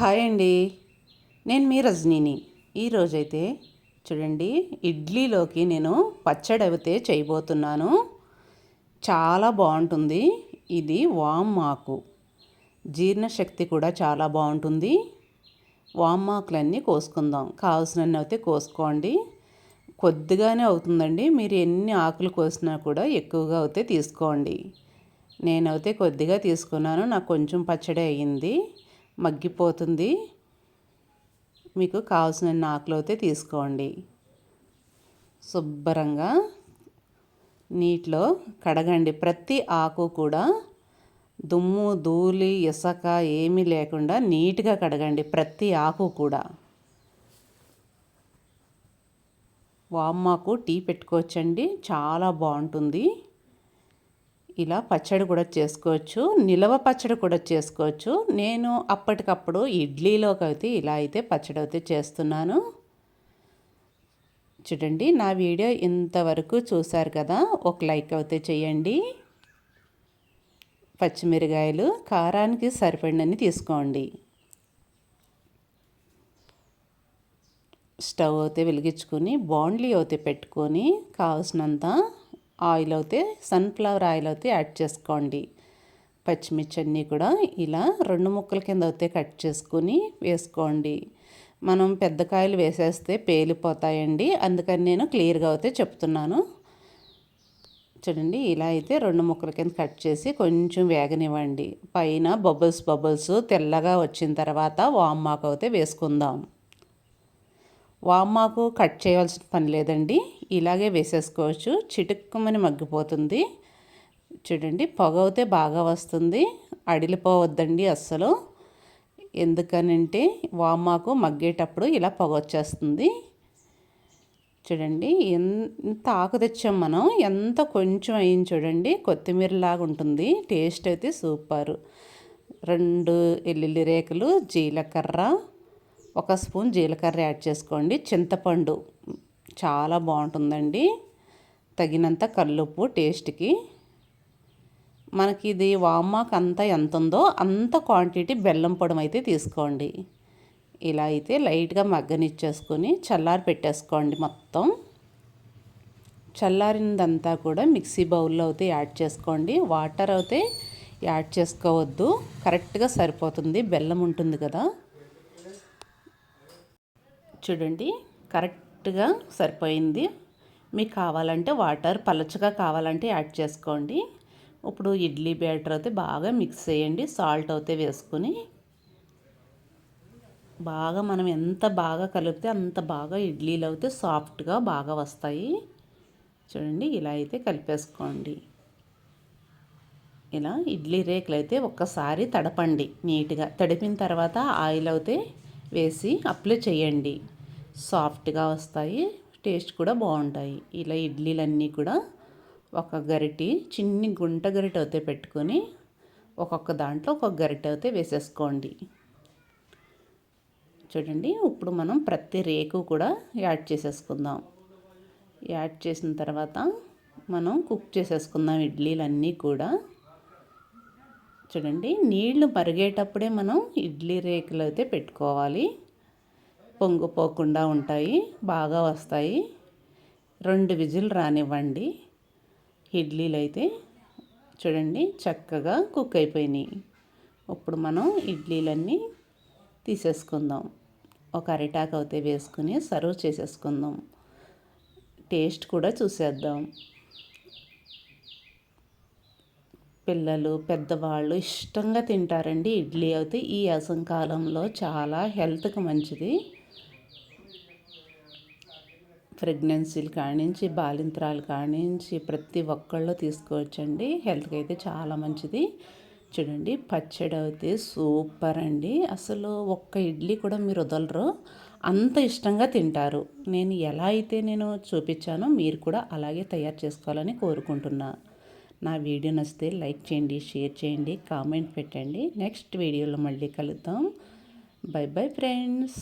Hi అండి. నేను మీ రజనీని. ఈరోజైతే చూడండి, ఇడ్లీలోకి నేను పచ్చడి అయితే చేయబోతున్నాను. చాలా బాగుంటుంది. ఇది వామాకు. జీర్ణశక్తి కూడా చాలా బాగుంటుంది. వామాకులన్నీ కోసుకుందాం. కావాల్సినన్ని అయితే కోసుకోండి. కొద్దిగానే అవుతుందండి. మీరు ఎన్ని ఆకులు కోసినా కూడా ఎక్కువగా అయితే తీసుకోండి. నేనైతే కొద్దిగా తీసుకున్నాను. నాకు కొంచెం పచ్చడి అయ్యింది, మగ్గిపోతుంది. మీకు కావాల్సిన ఆకులు అయితే తీసుకోండి. శుభ్రంగా నీటిలో కడగండి. ప్రతి ఆకు కూడా దుమ్ము ధూళి ఇసక ఏమీ లేకుండా నీట్గా కడగండి. ప్రతి ఆకు కూడా. వామాకు టీ పెట్టుకోవచ్చండి, చాలా బాగుంటుంది. ఇలా పచ్చడి కూడా చేసుకోవచ్చు, నిలవ పచ్చడి కూడా చేసుకోవచ్చు. నేను అప్పటికప్పుడు ఇడ్లీలోకి అయితే ఇలా అయితే పచ్చడి అయితే చేస్తున్నాను. చూడండి, నా వీడియో ఇంతవరకు చూశారు కదా, ఒక లైక్ అయితే చేయండి. పచ్చిమిరకాయలు కారానికి సరిపడినన్ని తీసుకోండి. స్టవ్ అయితే వెలిగించుకొని బాండ్లీ అయితే పెట్టుకొని కావాల్సినంత ఆయిల్ అయితే సన్ఫ్లవర్ ఆయిల్ అయితే యాడ్ చేసుకోండి. పచ్చిమిర్చి అన్నీ కూడా ఇలా 2 ముక్కల కింద అయితే కట్ చేసుకొని వేసుకోండి. మనం పెద్ద కాయలు వేసేస్తే పేలిపోతాయండి, అందుకని నేను క్లియర్గా అయితే చెప్తున్నాను. చూడండి, ఇలా అయితే 2 ముక్కల కింద కట్ చేసి కొంచెం వేగనివ్వండి. పైన బబుల్స్ తెల్లగా వచ్చిన తర్వాత వామాకు అయితే వేసుకుందాం. వామాకు కట్ చేయాల్సిన పని లేదండి, ఇలాగే వేసేసుకోవచ్చు. చిటుక్కుమని మగ్గిపోతుంది. చూడండి, పొగ అయితే బాగా వస్తుంది. అడిలిపోవద్దండి అస్సలు. ఎందుకనంటే వామాకు మగ్గేటప్పుడు ఇలా పొగ వచ్చేస్తుంది. చూడండి, ఎంత ఆకు తెచ్చాం మనం, ఎంత కొంచెం అయింది చూడండి. కొత్తిమీరలాగా ఉంటుంది. టేస్ట్ అయితే సూపర్. 2 వెల్లుల్లి రేకులు, జీలకర్ర, 1 స్పూన్ జీలకర్ర యాడ్ చేసుకోండి. చింతపండు చాలా బాగుంటుందండి. తగినంత కల్లుప్పు టేస్ట్కి. మనకి ఇది వామాకు అంతా ఎంత ఉందో అంత క్వాంటిటీ బెల్లం పొడి అయితే తీసుకోండి. ఇలా అయితే లైట్గా మగ్గనిచ్చేసుకొని చల్లారి పెట్టేసుకోండి. మొత్తం చల్లారిందంతా కూడా మిక్సీ బౌల్లో అయితే యాడ్ చేసుకోండి. వాటర్ అయితే యాడ్ చేసుకోవద్దు, కరెక్ట్గా సరిపోతుంది. బెల్లం ఉంటుంది కదా. చూడండి, కరెక్ట్గా సరిపోయింది. మీకు కావాలంటే వాటర్ పలచగా కావాలంటే యాడ్ చేసుకోండి. ఇప్పుడు ఇడ్లీ బ్యాటర్ అయితే బాగా మిక్స్ చేయండి. సాల్ట్ అయితే వేసుకొని బాగా మనం ఎంత బాగా కలిపితే అంత బాగా ఇడ్లీలు అయితే సాఫ్ట్గా బాగా వస్తాయి. చూడండి, ఇలా అయితే కలిపేసుకోండి. ఇలా ఇడ్లీ రేకులు అయితే ఒక్కసారి తడపండి నీట్గా. తడిపిన తర్వాత ఆయిల్ అయితే వేసి అప్లై చేయండి. సాఫ్ట్గా వస్తాయి, టేస్ట్ కూడా బాగుంటాయి. ఇలా ఇడ్లీలన్నీ కూడా ఒక గరిటె, చిన్ని గుంట గరిటె అయితే పెట్టుకొని ఒక్కొక్క దాంట్లో ఒక్కొక్క గరిటె అయితే వేసేసుకోండి. చూడండి, ఇప్పుడు మనం ప్రతి రేకు కూడా యాడ్ చేసేసుకుందాం. యాడ్ చేసిన తర్వాత మనం కుక్ చేసేసుకుందాం ఇడ్లీలన్నీ కూడా. చూడండి, నీళ్లు మరిగేటప్పుడే మనం ఇడ్లీ రేకులు అయితే పెట్టుకోవాలి. పొంగిపోకుండా ఉంటాయి, బాగా వస్తాయి. 2 విజిల్ రానివ్వండి. ఇడ్లీలు అయితే చూడండి చక్కగా కుక్ అయిపోయినాయి. ఇప్పుడు మనం ఇడ్లీలన్నీ తీసేసుకుందాం. ఒక అరిటాకు అయితే వేసుకుని సర్వ్ చేసేసుకుందాం. టేస్ట్ కూడా చూసేద్దాం. పిల్లలు పెద్దవాళ్ళు ఇష్టంగా తింటారండి ఇడ్లీ అయితే. ఈ కాలంలో చాలా హెల్త్కి మంచిది. ప్రెగ్నెన్సీలు కానించి బాలింతరాలు కానించి ప్రతి ఒక్కళ్ళు తీసుకోవచ్చండి. హెల్త్కి అయితే చాలా మంచిది. చూడండి, పచ్చడి అయితే సూపర్ అండి. అసలు ఒక్క ఇడ్లీ కూడా మీరు వదలరు, అంత ఇష్టంగా తింటారు. నేను ఎలా అయితే చూపించానో మీరు కూడా అలాగే తయారు చేసుకోవాలని కోరుకుంటున్నా. నా వీడియో నచ్చితే లైక్ చేయండి, షేర్ చేయండి, కామెంట్ పెట్టండి. నెక్స్ట్ వీడియోలో మళ్ళీ కలుద్దాం. By bye friends.